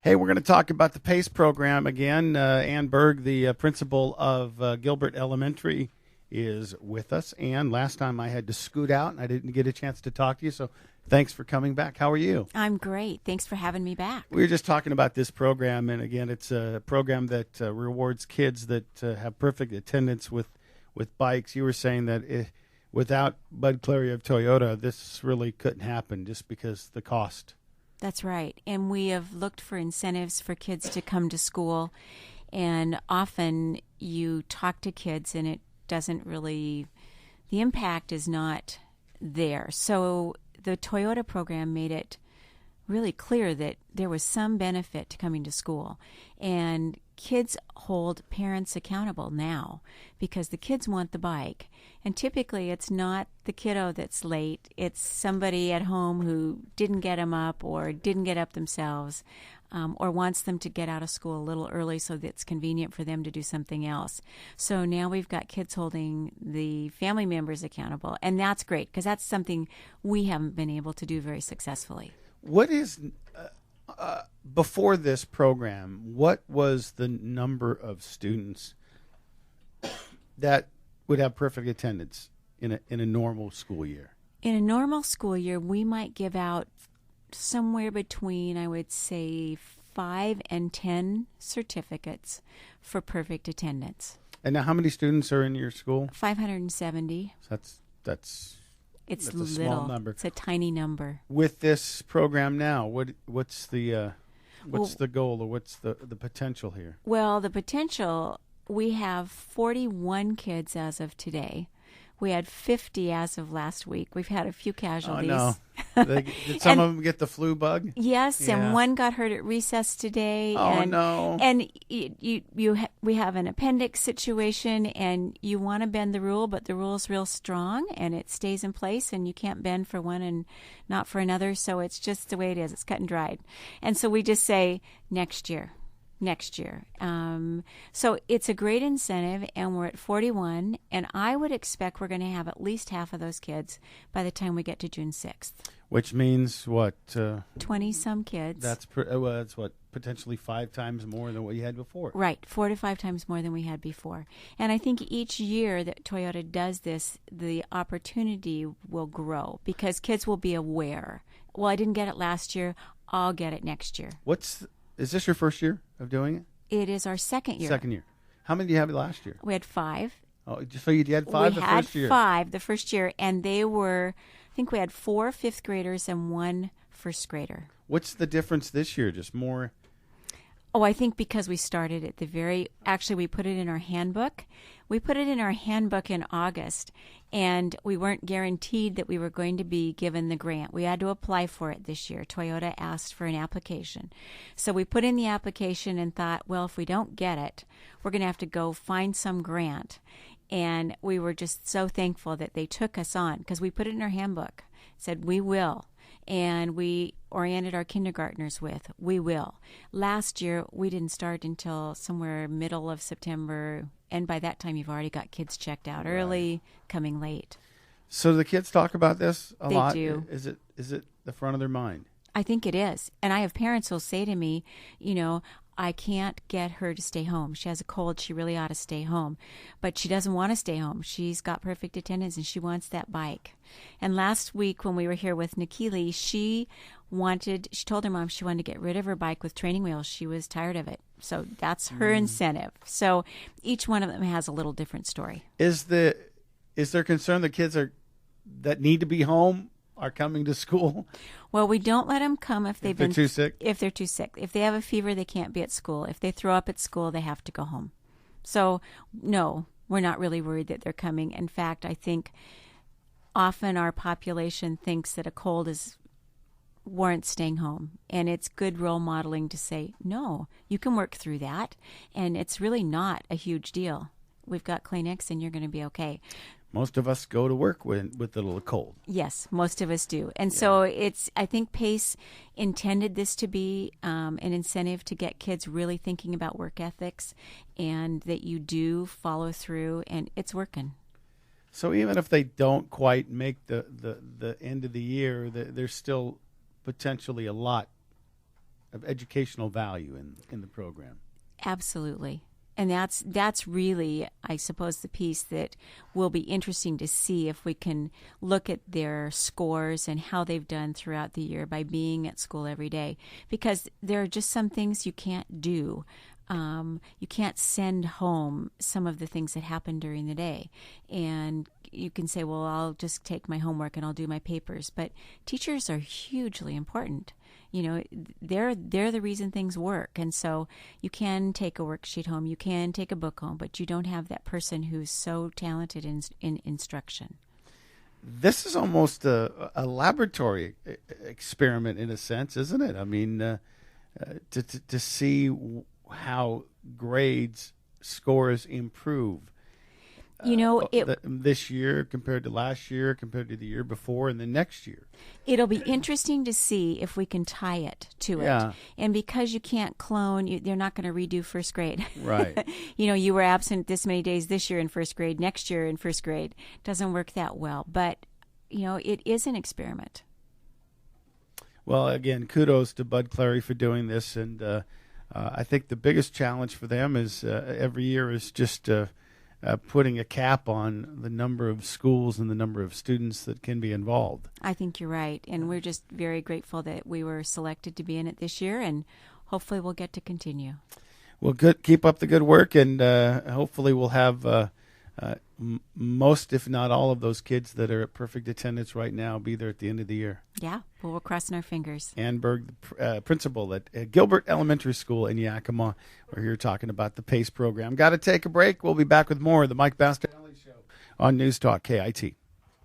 Hey, we're going to talk about the PACE program again. Ann Berg, the principal of Gilbert Elementary, is with us. And last time I had to scoot out and I didn't get a chance to talk to you, so thanks for coming back. How are you? I'm great. Thanks for having me back. We were just talking about this program, and again, it's a program that rewards kids that have perfect attendance with bikes. You were saying that without Bud Clary of Toyota, this really couldn't happen just because the cost. That's right. And we have looked for incentives for kids to come to school. And often you talk to kids and it doesn't really, the impact is not there. So the Toyota program made it really clear that there was some benefit to coming to school. And kids hold parents accountable now because the kids want the bike. And typically it's not the kiddo that's late. It's somebody at home who didn't get them up or didn't get up themselves, or wants them to get out of school a little early so that it's convenient for them to do something else. So now we've got kids holding the family members accountable. And that's great because that's something we haven't been able to do very successfully. What is, before this program, what was the number of students that would have perfect attendance in a normal school year? In a normal school year, we might give out somewhere between, I would say, 5 and 10 certificates for perfect attendance. And now how many students are in your school? 570. That's It's a little. small number. It's a tiny number. With this program now, what's the goal or what's the potential here? Well, the potential, we have 41 kids as of today. We had 50 as of last week. We've had a few casualties. Oh, no. Did some of them get the flu bug? Yes, Yeah. and one got hurt at recess today. Oh, and, no. And we have an appendix situation, and you want to bend the rule, but the rule's real strong, and it stays in place, and you can't bend for one and not for another, so it's just the way it is. It's cut and dried. And so we just say, next year. So it's a great incentive, and we're at 41, and I would expect we're going to have at least half of those kids by the time we get to June 6th. Which means what? 20-some kids. That's what, potentially 5 times more than what you had before. Right, 4 to 5 times more than we had before. And I think each year that Toyota does this, the opportunity will grow because kids will be aware. Well, I didn't get it last year. I'll get it next year. Is this your first year of doing it? It is our second year. Second year. How many did you have last year? We had 5. Oh, so you had 5 the first year? We had 5 the first year, and they were, I think we had 4 fifth graders and 1 first grader. What's the difference this year? Just more? Oh, I think because we started at actually we put it in our handbook. We put it in our handbook in August, and we weren't guaranteed that we were going to be given the grant. We had to apply for it this year. Toyota asked for an application. So we put in the application and thought, well, if we don't get it, we're going to have to go find some grant. And we were just so thankful that they took us on because we put it in our handbook. It said, we will. And we oriented our kindergartners with, we will. Last year, we didn't start until somewhere middle of September, and by that time, you've already got kids checked out early, coming late. So the kids talk about this a lot? They do. Is it the front of their mind? I think it is. And I have parents who'll say to me, I can't get her to stay home. She has a cold. She really ought to stay home. But she doesn't want to stay home. She's got perfect attendance, and she wants that bike. And last week when we were here with Nikili, she told her mom she wanted to get rid of her bike with training wheels. She was tired of it. So that's her incentive. So each one of them has a little different story. Is there concern the kids that need to be home are coming to school? Well, we don't let them come if they're too sick. If they're too sick. If they have a fever, they can't be at school. If they throw up at school, they have to go home. So, no, we're not really worried that they're coming. In fact, I think often our population thinks that a cold warrants staying home. And it's good role modeling to say, no, you can work through that. And it's really not a huge deal. We've got Kleenex and you're going to be okay. Most of us go to work with a little cold. Yes, most of us do. And so I think PACE intended this to be an incentive to get kids really thinking about work ethics and that you do follow through, and it's working. So even if they don't quite make the end of the year, there's still potentially a lot of educational value in the program. Absolutely. And that's really, I suppose, the piece that will be interesting to see if we can look at their scores and how they've done throughout the year by being at school every day. Because there are just some things you can't do. You can't send home some of the things that happen during the day. And you can say, well, I'll just take my homework and I'll do my papers. But teachers are hugely important. You know, they're the reason things work. And so you can take a worksheet home, you can take a book home, but you don't have that person who's so talented in instruction. This is almost a laboratory experiment in a sense, isn't it? I mean, to see how grades scores improve. You know, this year compared to last year, compared to the year before, and the next year. It'll be interesting to see if we can tie it to it. And because you can't clone, they're not going to redo first grade. Right. You know, you were absent this many days this year in first grade, next year in first grade. Doesn't work that well. But, you know, it is an experiment. Well, again, kudos to Bud Clary for doing this. And I think the biggest challenge for them is every year is just putting a cap on the number of schools and the number of students that can be involved. I think you're right. And we're just very grateful that we were selected to be in it this year, and hopefully we'll get to continue. Well, good. Keep up the good work, and hopefully we'll have most, if not all, of those kids that are at perfect attendance right now be there at the end of the year. Yeah, well, we're crossing our fingers. Ann Berg, principal at Gilbert Elementary School in Yakima. We're here talking about the PACE program. Got to take a break. We'll be back with more of the Mike Bastinelli Show on News Talk KIT.